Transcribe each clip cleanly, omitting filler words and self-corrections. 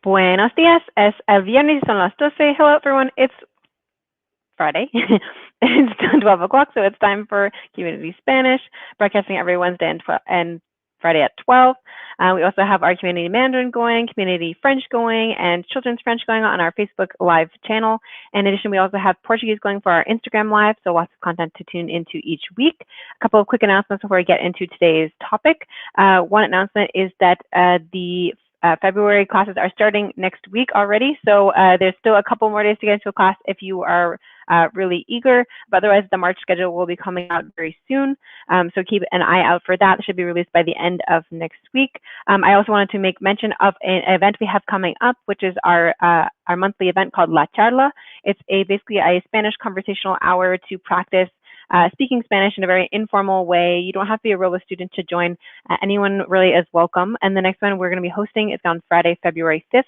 Buenos días, es el viernes, son las 12. Hello everyone, it's Friday. It's 12 o'clock, so it's time for Community Spanish, broadcasting every Wednesday and Friday at 12. We also have our Community Mandarin going, Community French going, and Children's French going on our Facebook Live channel. In addition, we also have Portuguese going for our Instagram Live, so lots of content to tune into each week. A couple of quick announcements before we get into today's topic. One announcement is that the February classes are starting next week already, so there's still a couple more days to get into a class if you are really eager, but otherwise the March schedule will be coming out very soon, so keep an eye out for that. It should be released by the end of next week. I also wanted to make mention of an event we have coming up, which is our monthly event called La Charla. It's basically a Spanish conversational hour to practice speaking Spanish in a very informal way. You don't have to be a Rola student to join. Anyone really is welcome. And the next one we're going to be hosting is on Friday, February 5th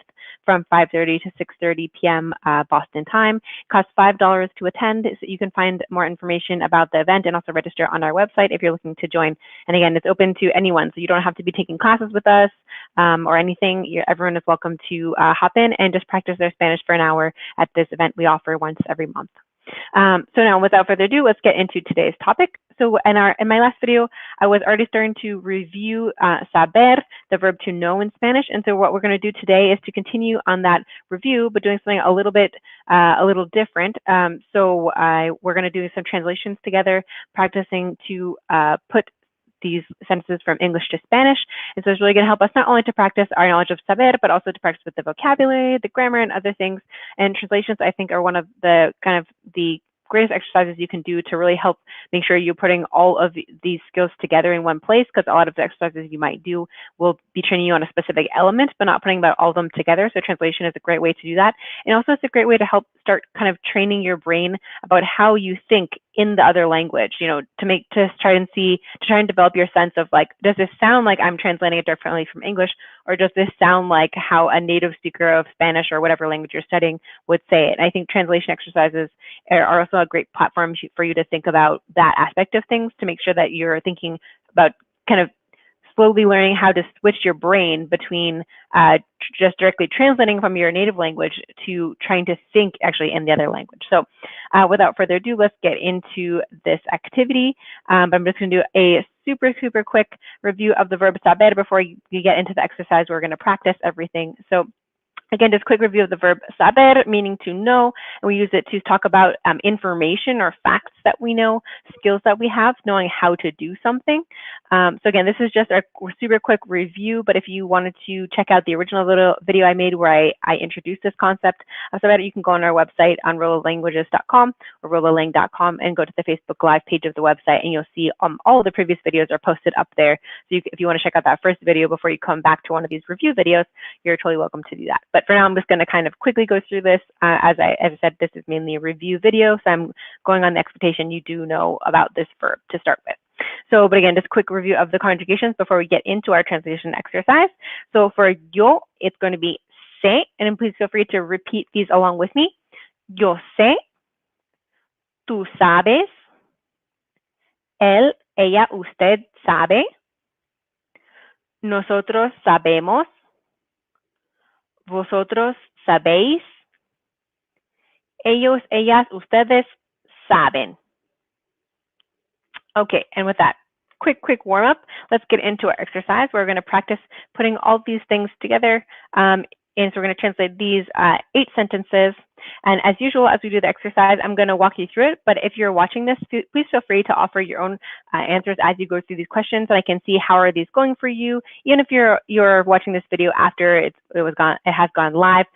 from 5:30 to 6:30 p.m. Boston time. It costs $5 to attend. So you can find more information about the event and also register on our website if you're looking to join. And again, it's open to anyone, so you don't have to be taking classes with us or anything. Everyone is welcome to hop in and just practice their Spanish for an hour at this event we offer once every month. So now, without further ado, let's get into today's topic. So in my last video, I was already starting to review saber, the verb to know in Spanish. And so what we're going to do today is to continue on that review, but doing something a little different. We're going to do some translations together, practicing to put these sentences from English to Spanish. And so it's really going to help us not only to practice our knowledge of saber, but also to practice with the vocabulary, the grammar, and other things. And translations, I think, are one of the the greatest exercises you can do to really help make sure you're putting all of these skills together in one place, because a lot of the exercises you might do will be training you on a specific element, but not putting all of them together. So translation is a great way to do that. And also it's a great way to help start kind of training your brain about how you think in the other language, to try and develop your sense of, like, does this sound like I'm translating it differently from English, or does this sound like how a native speaker of Spanish or whatever language you're studying would say it? And I think translation exercises are also a great platform for you to think about that aspect of things, to make sure that you're thinking about kind of slowly learning how to switch your brain between just directly translating from your native language to trying to think actually in the other language. So without further ado, let's get into this activity. But I'm just going to do a super quick review of the verb saber before you get into the exercise. We're going to practice everything. So again, just quick review of the verb saber, meaning to know, and we use it to talk about information or facts that we know, skills that we have, knowing how to do something. So again, this is just a super quick review, but if you wanted to check out the original little video I made where I introduced this concept of saber, you can go on our website on rolalanguages.com or rolalang.com and go to the Facebook Live page of the website, and you'll see all of the previous videos are posted up there. So if you want to check out that first video before you come back to one of these review videos, you're totally welcome to do that. But for now, I'm just going to kind of quickly go through this. As I said, this is mainly a review video, so I'm going on the expectation you do know about this verb to start with. So, but again, just a quick review of the conjugations before we get into our translation exercise. So for yo, it's going to be sé, and please feel free to repeat these along with me. Yo sé, tú sabes, él, ella, usted sabe, nosotros sabemos, vosotros sabéis, ellos, ellas, ustedes saben. Okay, and with that quick warm up, let's get into our exercise. We're going to practice putting all these things together. And so we're going to translate these 8 sentences. And as usual, as we do the exercise, I'm going to walk you through it. But if you're watching this, please feel free to offer your own answers as you go through these questions, and I can see how are these going for you. Even if you're watching this video after it has gone live.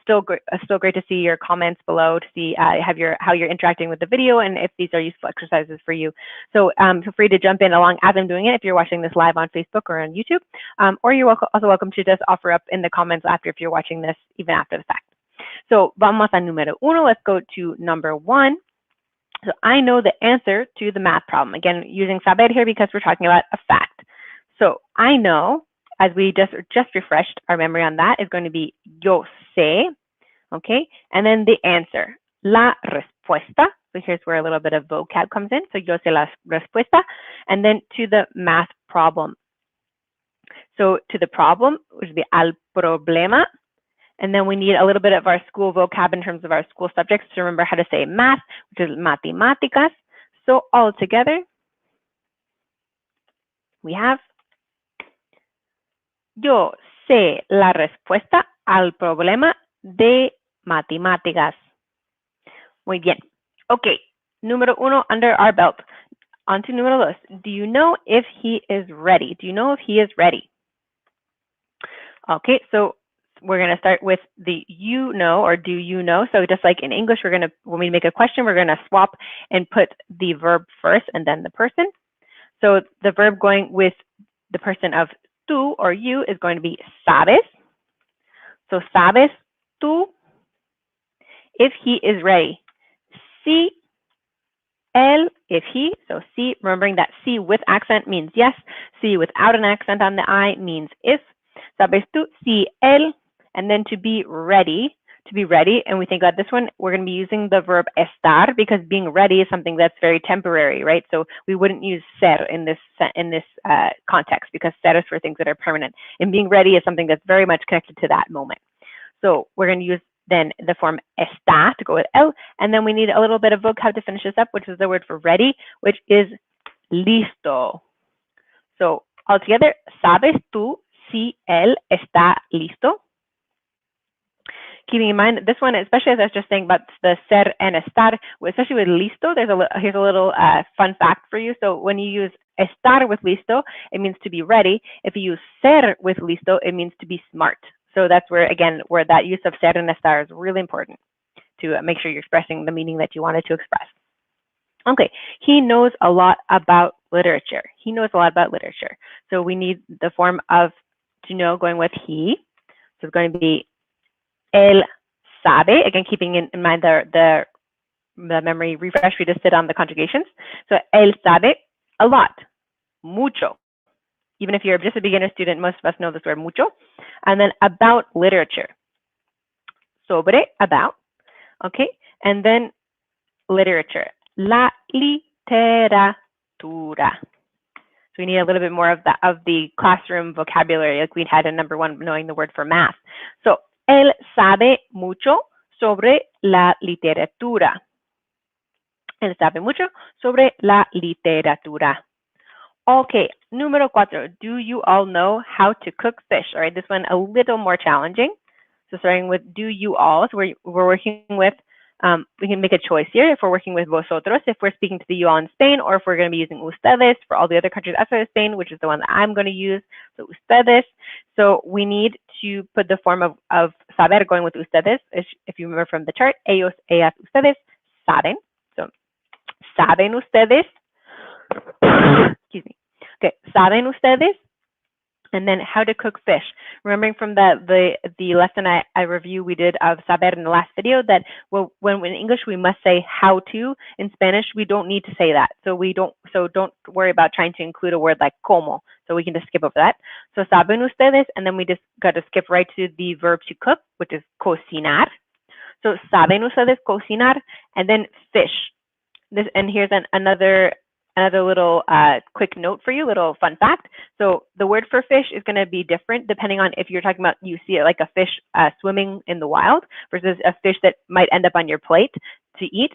Still great to see your comments below, to see how you're interacting with the video and if these are useful exercises for you. So feel free to jump in along as I'm doing it if you're watching this live on Facebook or on YouTube, or you're also welcome to just offer up in the comments after if you're watching this even after the fact. So vamos a número uno. Let's go to number 1. So I know the answer to the math problem. Again, using saber here because we're talking about a fact. So I know, as we just refreshed our memory on that, is going to be yo sé, okay? And then the answer, la respuesta. So here's where a little bit of vocab comes in. So yo sé la respuesta. And then to the math problem. So to the problem, which would be al problema, And then we need a little bit of our school vocab in terms of our school subjects to remember how to say math, which is matemáticas. So all together, we have, yo sé la respuesta al problema de matemáticas. Muy bien. Okay, número 1 under our belt. On to número 2. Do you know if he is ready? Do you know if he is ready? Okay, so we're going to start with the you know or do you know. So just like in English, we're going to, when we make a question, we're going to swap and put the verb first and then the person. So the verb going with the person of tú or you is going to be sabes. So sabes tú if he is ready. Si él, if he, so si, remembering that si with accent means yes, si without an accent on the I means if. Sabes tú si él, and then to be ready, and we think about this one, we're going to be using the verb estar because being ready is something that's very temporary, right? So we wouldn't use ser in this context because ser is for things that are permanent, and being ready is something that's very much connected to that moment. So we're going to use then the form está to go with el, and then we need a little bit of vocab to finish this up, which is the word for ready, which is listo. So all together, ¿sabes tú si él está listo? Keeping in mind that this one, especially as I was just saying about the ser and estar, especially with listo, here's a little fun fact for you. So when you use estar with listo, it means to be ready. If you use ser with listo, it means to be smart. So that's where, again, where that use of ser and estar is really important to make sure you're expressing the meaning that you wanted to express. Okay, he knows a lot about literature. He knows a lot about literature. So we need the form of to know going with he. So it's going to be él sabe, again, keeping in mind the memory refresh, we just did on the conjugations. So él sabe a lot, mucho. Even if you're just a beginner student, most of us know this word mucho. And then about literature. Sobre, about. Okay, and then literature. La literatura. So we need a little bit more of the classroom vocabulary like we had in number 1, knowing the word for math. So él sabe mucho sobre la literatura. Él sabe mucho sobre la literatura. Okay, número 4. Do you all know how to cook fish? All right, this one a little more challenging. So starting with do you all, so we're working with, we can make a choice here if we're working with vosotros, if we're speaking to the you all in Spain, or if we're going to be using ustedes for all the other countries outside of Spain, which is the one that I'm going to use, so ustedes. So we need to put the form of saber going with ustedes. If you remember from the chart, ellos, ellas, ustedes, saben. So, saben ustedes. Excuse me. Okay, saben ustedes. And then how to cook fish. Remembering from the lesson I review we did of saber in the last video that when in English we must say how to, in Spanish we don't need to say that. So don't worry about trying to include a word like como. So we can just skip over that. So saben ustedes, and then we just got to skip right to the verb to cook, which is cocinar. So saben ustedes cocinar, and then fish. This, and here's another little quick note for you, little fun fact. So the word for fish is going to be different depending on if you're talking about you see it like a fish swimming in the wild versus a fish that might end up on your plate to eat.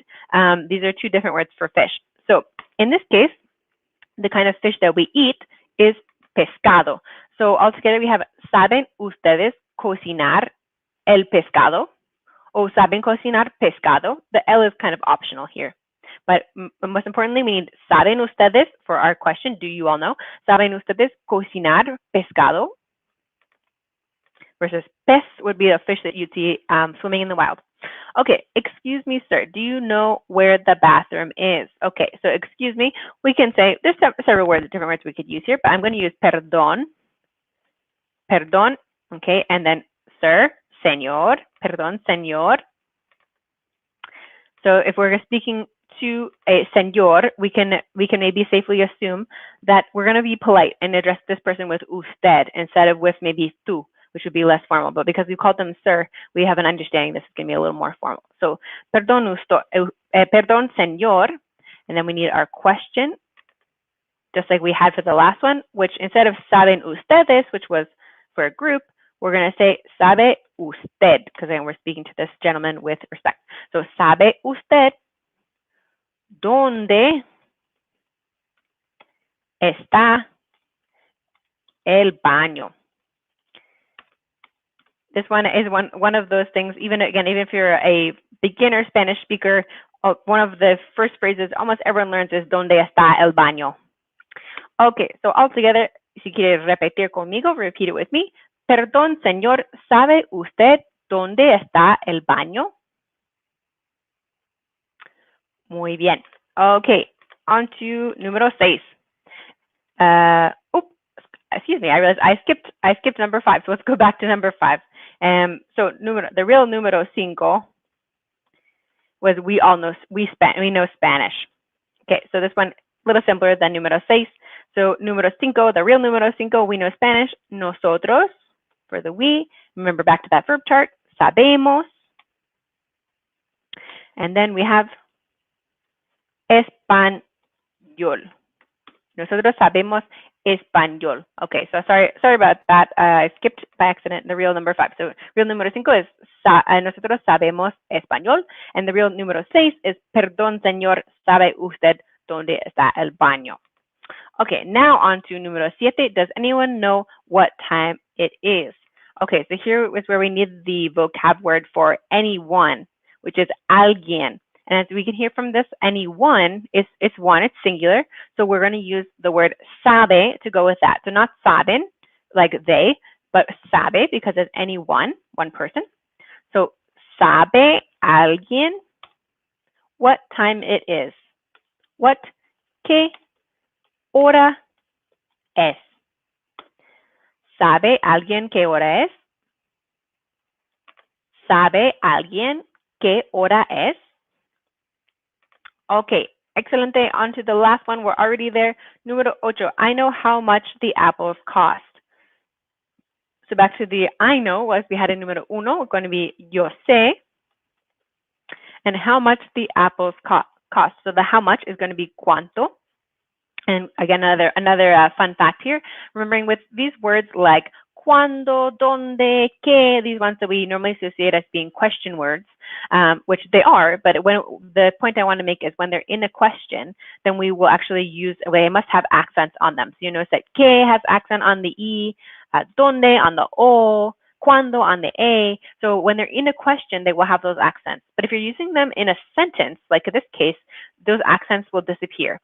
These are 2 different words for fish. So in this case, the kind of fish that we eat is pescado. So altogether we have saben ustedes cocinar el pescado, o saben cocinar pescado. The L is kind of optional here. But most importantly, we need saben ustedes for our question. Do you all know? Saben ustedes cocinar pescado? Versus pez would be a fish that you'd see swimming in the wild. Okay, excuse me, sir. Do you know where the bathroom is? Okay, so excuse me. We can say, there's several different words we could use here, but I'm going to use perdón. Perdón, okay, and then sir, señor. Perdón, señor. So if we're speaking to a señor, we can maybe safely assume that we're going to be polite and address this person with usted instead of with maybe tú, which would be less formal. But because we called them sir, we have an understanding this is going to be a little more formal. So, perdón, perdón, señor, and then we need our question, just like we had for the last one, which instead of saben ustedes, which was for a group, we're going to say sabe usted, because again, we're speaking to this gentleman with respect. So sabe usted dónde está el baño? This one is one of those things, even if you're a beginner Spanish speaker, one of the first phrases almost everyone learns is ¿Dónde está el baño? Okay, so all together, si quiere repetir conmigo, repeat it with me. Perdón, señor, ¿sabe usted dónde está el baño? Muy bien. Okay, on to número 6. Excuse me, I realized I skipped number 5, so let's go back to number 5. So the real número 5 was we know Spanish. Okay, so this one a little simpler than número 6. So número 5, the real número 5, we know Spanish. Nosotros, for the we. Remember back to that verb chart. Sabemos. And then we have español. Nosotros sabemos español. Okay, so sorry about that. I skipped by accident the real number 5. So real número 5 is nosotros sabemos español, and the real número 6 is perdón, señor, ¿sabe usted dónde está el baño? Okay, now on to número 7. Does anyone know what time it is? Okay, so here is where we need the vocab word for anyone, which is alguien. And as we can hear from this, anyone, it's one, it's singular. So we're going to use the word sabe to go with that. So not saben, like they, but sabe because it's anyone, one person. So sabe alguien what time it is? What, qué hora es? ¿Sabe alguien qué hora es? ¿Sabe alguien qué hora es? Okay, excelente. On to the last one. We're already there. Número 8. I know how much the apples cost. So back to the I know was we had a número 1. We're going to be yo sé. And how much the apples cost. So the how much is going to be cuánto. And again, another fun fact here, remembering with these words like cuándo, dónde, qué, these ones that we normally associate as being question words, which they are, but the point I want to make is when they're in a question, then we will actually they must have accents on them. So you notice that qué has accent on the E, dónde on the O, cuándo on the A. So when they're in a question, they will have those accents. But if you're using them in a sentence, like in this case, those accents will disappear.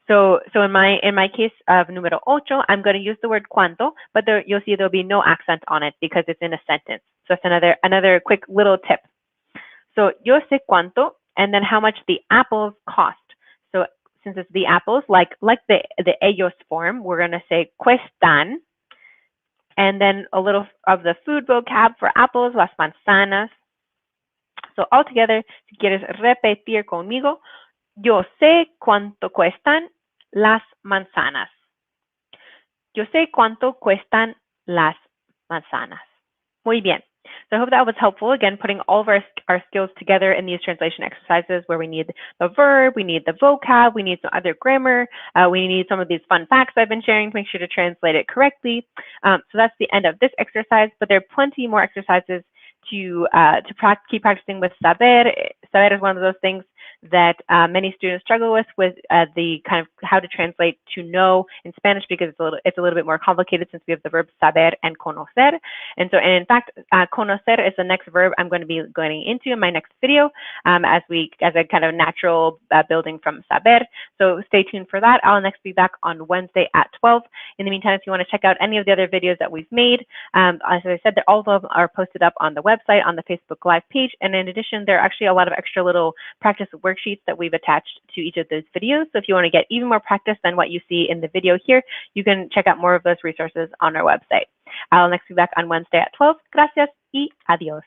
So in my case of número 8, I'm going to use the word cuánto, but you'll see there'll be no accent on it because it's in a sentence. So it's another quick little tip. So yo sé cuánto, and then how much the apples cost. So since it's the apples, like the ellos form, we're going to say cuestan, and then a little of the food vocab for apples, las manzanas. So all together, si quieres repetir conmigo, yo sé cuánto cuestan las manzanas. Yo sé cuánto cuestan las manzanas. Muy bien. So I hope that was helpful. Again, putting all of our skills together in these translation exercises where we need the verb, we need the vocab, we need some other grammar, we need some of these fun facts I've been sharing to make sure to translate it correctly. So that's the end of this exercise, but there are plenty more exercises to keep practicing with Saber. Saber is one of those things that many students struggle with the kind of how to translate to know in Spanish because it's a little bit more complicated since we have the verb saber and conocer. And in fact, conocer is the next verb I'm going to be going into in my next video as a kind of natural building from saber. So stay tuned for that. I'll next be back on Wednesday at 12. In the meantime, if you want to check out any of the other videos that we've made, as I said, all of them are posted up on the website, on the Facebook Live page. And in addition, there are actually a lot of extra little practice worksheets that we've attached to each of those videos. So if you want to get even more practice than what you see in the video here, you can check out more of those resources on our website. I'll next be back on Wednesday at 12. Gracias y adiós.